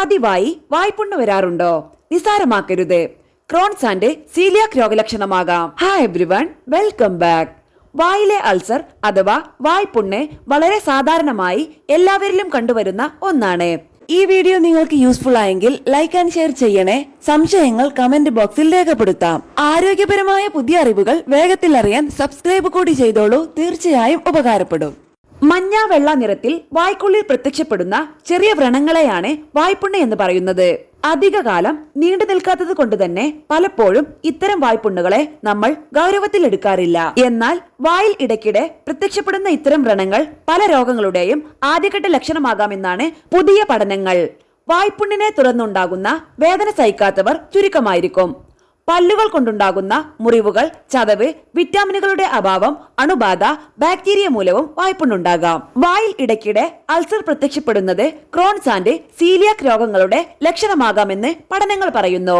പതിവായി വായ്പുണ്ണ് വരാറുണ്ടോ? നിസാരമാക്കരുത്. ക്രോൺസ് ആൻഡ് സീലിയാക് രോഗലക്ഷണമാകാം. Hi everyone, welcome back. വായിലെ അൾസർ അഥവാ വായ്പുണ്ണ് വളരെ സാധാരണമായി എല്ലാവരിലും കണ്ടുവരുന്ന ഒന്നാണ്. ഈ വീഡിയോ നിങ്ങൾക്ക് യൂസ്ഫുൾ ആയെങ്കിൽ ലൈക്ക് ആൻഡ് ഷെയർ ചെയ്യണേ. സംശയങ്ങൾ കമന്റ് ബോക്സിൽ രേഖപ്പെടുത്താം. ആരോഗ്യപരമായ പുതിയ അറിവുകൾ വേഗത്തിൽ അറിയാൻ സബ്സ്ക്രൈബ് കൂടി ചെയ്തോളൂ. തീർച്ചയായും ഉപകാരപ്പെടും. മഞ്ഞ വെള്ള നിറത്തിൽ വായ്ക്കുള്ളിൽ പ്രത്യക്ഷപ്പെടുന്ന ചെറിയ വ്രണങ്ങളെയാണ് വായ്പുണ്ണ് എന്ന് പറയുന്നത്. അധികകാലം നീണ്ടു നിൽക്കാത്തത് കൊണ്ട് തന്നെ പലപ്പോഴും ഇത്തരം വായ്പുണ്ണുകളെ നമ്മൾ ഗൗരവത്തിൽ എടുക്കാറില്ല. എന്നാൽ വായിൽ ഇടയ്ക്കിടെ പ്രത്യക്ഷപ്പെടുന്ന ഇത്തരം വ്രണങ്ങൾ പല രോഗങ്ങളുടെയും ആദ്യഘട്ട ലക്ഷണമാകാമെന്നാണ് പുതിയ പഠനങ്ങൾ. വായ്പുണ്ണിനെ തുടർന്നുണ്ടാകുന്ന വേദന സഹിക്കാത്തവർ ചുരുക്കമായിരിക്കും. പല്ലുകൾ കൊണ്ടുണ്ടാകുന്ന മുറിവുകൾ, ചതവ്, വിറ്റാമിനുകളുടെ അഭാവം, അണുബാധ, ബാക്ടീരിയ മൂലവും വായ്പുണ്ണുണ്ടാകാം. വായിൽ ഇടയ്ക്കിടെ അൾസർ പ്രത്യക്ഷപ്പെടുന്നത് ക്രോൺസ് ആൻഡ് സീലിയാക് രോഗങ്ങളുടെ ലക്ഷണമാകാമെന്ന് പഠനങ്ങൾ പറയുന്നു.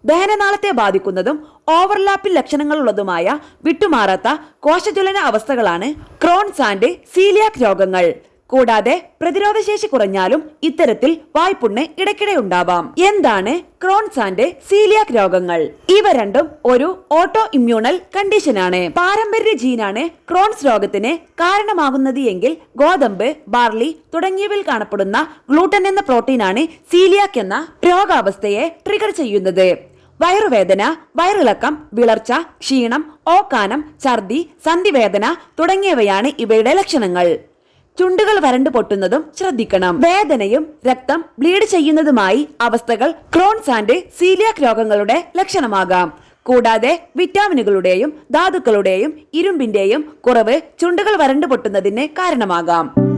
ദഹനനാളത്തെ ബാധിക്കുന്നതും ഓവർലാപ്പിൽ ലക്ഷണങ്ങളുള്ളതുമായ വിട്ടുമാറാത്ത കോശജ്വലന അവസ്ഥകളാണ് ക്രോൺസ് ആൻഡ് സീലിയാക് രോഗങ്ങൾ. കൂടാതെ പ്രതിരോധശേഷി കുറഞ്ഞാലും ഇത്തരത്തിൽ വായ്പുണ്ണ് ഇടയ്ക്കിടെ ഉണ്ടാവാം. എന്താണ് ക്രോൺസ് ആൻഡ് സീലിയാക് രോഗങ്ങൾ? ഇവ രണ്ടും ഒരു ഓട്ടോ ഇമ്മ്യൂണൽ കണ്ടീഷനാണ്. പാരമ്പര്യ ജീനാണ് ക്രോൺസ് രോഗത്തിന് കാരണമാകുന്നത് എങ്കിൽ ഗോതമ്പ്, ബാർലി തുടങ്ങിയവയിൽ കാണപ്പെടുന്ന ഗ്ലൂട്ടൻ എന്ന പ്രോട്ടീനാണ് സീലിയാക് എന്ന രോഗാവസ്ഥയെ ട്രിഗർ ചെയ്യുന്നത്. വയറുവേദന, വയറിളക്കം, വിളർച്ച, ക്ഷീണം, ഓക്കാനം, ഛർദി, സന്ധിവേദന തുടങ്ങിയവയാണ് ഇവയുടെ ലക്ഷണങ്ങൾ. ചുണ്ടുകൾ വരണ്ടു പൊട്ടുന്നതും ശ്രദ്ധിക്കണം. വേദനയും രക്തം ബ്ലീഡ് ചെയ്യുന്നതുമായി അവസ്ഥകൾ ക്രോൺസ് ആൻഡ് സീലിയാക് രോഗങ്ങളുടെ ലക്ഷണമാകാം. കൂടാതെ വിറ്റാമിനുകളുടെയും ധാതുക്കളുടെയും ഇരുമ്പിന്റെയും കുറവ് ചുണ്ടുകൾ വരണ്ടു പൊട്ടുന്നതിന് കാരണമാകാം.